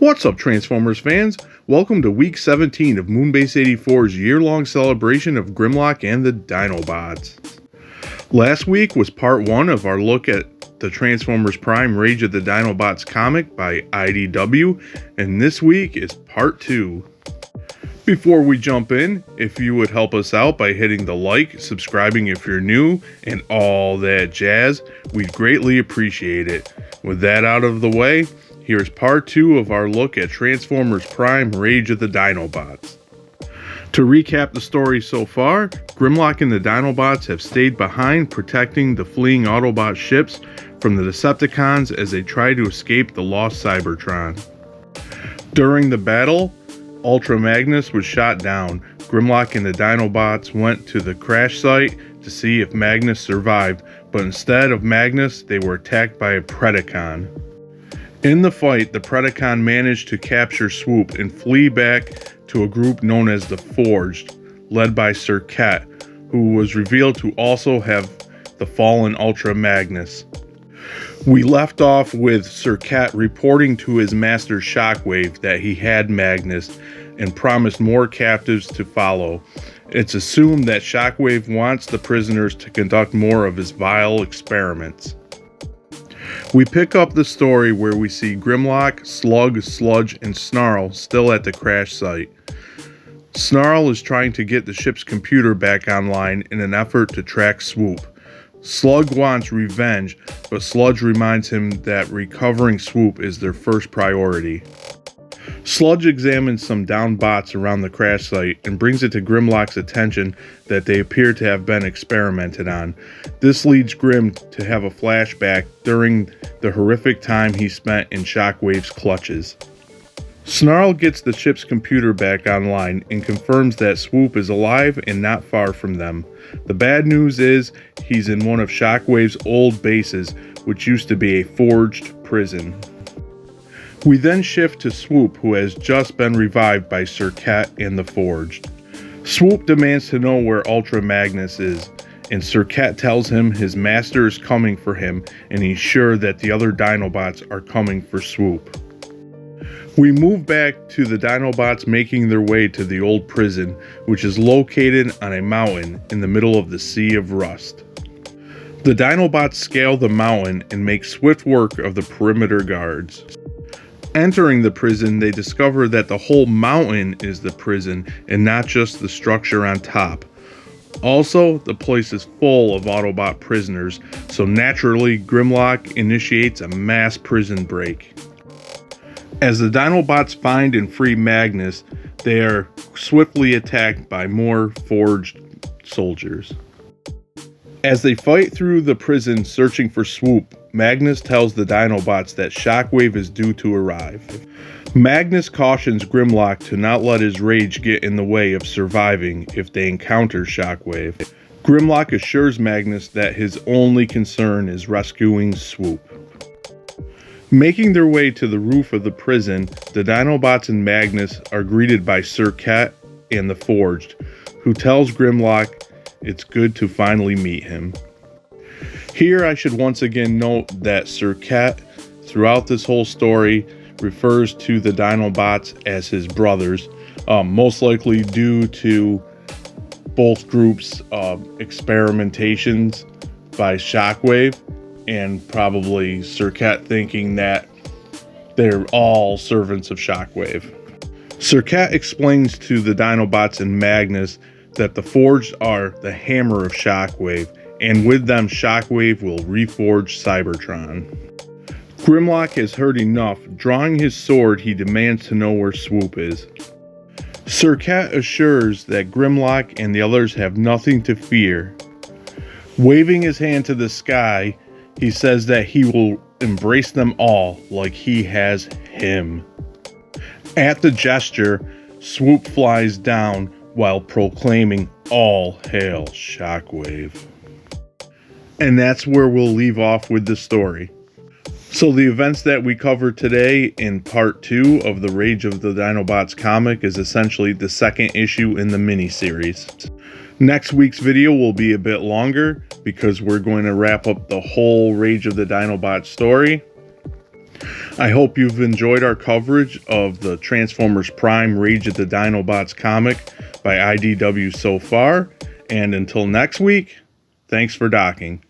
What's up, Transformers fans? Welcome to week 17 of Moonbase 84's year-long celebration of Grimlock and the Dinobots. Last week was part 1 of our look at the Transformers Prime Rage of the Dinobots comic by IDW, and this week is part 2. Before we jump in, if you would help us out by hitting the like, subscribing if you're new, and all that jazz, we'd greatly appreciate it. With that out of the way, here's part 2 of our look at Transformers Prime Rage of the Dinobots. To recap the story so far, Grimlock and the Dinobots have stayed behind protecting the fleeing Autobot ships from the Decepticons as they try to escape the lost Cybertron. During the battle, Ultra Magnus was shot down. Grimlock and the Dinobots went to the crash site to see if Magnus survived, but instead of Magnus, they were attacked by a Predacon. In the fight, the Predacon managed to capture Swoop and flee back to a group known as the Forged, led by Sir Cat, who was revealed to also have the fallen Ultra Magnus. We left off with Sir Cat reporting to his master Shockwave that he had Magnus and promised more captives to follow. It's assumed that Shockwave wants the prisoners to conduct more of his vile experiments. We pick up the story where we see Grimlock, Slug, Sludge, and Snarl still at the crash site. Snarl is trying to get the ship's computer back online in an effort to track Swoop. Slug wants revenge, but Sludge reminds him that recovering Swoop is their first priority. Sludge examines some downed bots around the crash site and brings it to Grimlock's attention that they appear to have been experimented on. This leads Grim to have a flashback during the horrific time he spent in Shockwave's clutches. Snarl gets the ship's computer back online and confirms that Swoop is alive and not far from them. The bad news is he's in one of Shockwave's old bases, which used to be a forged prison. We then shift to Swoop, who has just been revived by Sir Cat and the Forged. Swoop demands to know where Ultra Magnus is, and Sir Cat tells him his master is coming for him, and he's sure that the other Dinobots are coming for Swoop. We move back to the Dinobots making their way to the old prison, which is located on a mountain in the middle of the Sea of Rust. The Dinobots scale the mountain and make swift work of the perimeter guards. Entering the prison, they discover that the whole mountain is the prison and not just the structure on top. Also, the place is full of Autobot prisoners, so naturally Grimlock initiates a mass prison break. As the Dinobots find and free Magnus, they are swiftly attacked by more forged soldiers. As they fight through the prison searching for Swoop, Magnus tells the Dinobots that Shockwave is due to arrive. Magnus cautions Grimlock to not let his rage get in the way of surviving if they encounter Shockwave. Grimlock assures Magnus that his only concern is rescuing Swoop. Making their way to the roof of the prison, the Dinobots and Magnus are greeted by Sir Cat and the Forged, who tells Grimlock it's good to finally meet him. Here I should once again note that Sir Cat, throughout this whole story, refers to the Dinobots as his brothers, most likely due to both groups' experimentations by Shockwave, and probably Sir Cat thinking that they're all servants of Shockwave. Sir Cat explains to the Dinobots and Magnus that the Forged are the hammer of Shockwave, and with them Shockwave will reforge Cybertron. Grimlock has heard enough. Drawing his sword, he demands to know where Swoop is. Sir Cat assures that Grimlock and the others have nothing to fear. Waving his hand to the sky, he says that he will embrace them all like he has him. At the gesture, Swoop flies down while proclaiming, "All hail Shockwave." And that's where we'll leave off with the story. So the events that we covered today in part 2 of the Rage of the Dinobots comic is essentially the second issue in the mini-series. Next week's video will be a bit longer because we're going to wrap up the whole Rage of the Dinobots story. I hope you've enjoyed our coverage of the Transformers Prime Rage of the Dinobots comic by IDW so far, and until next week, thanks for docking.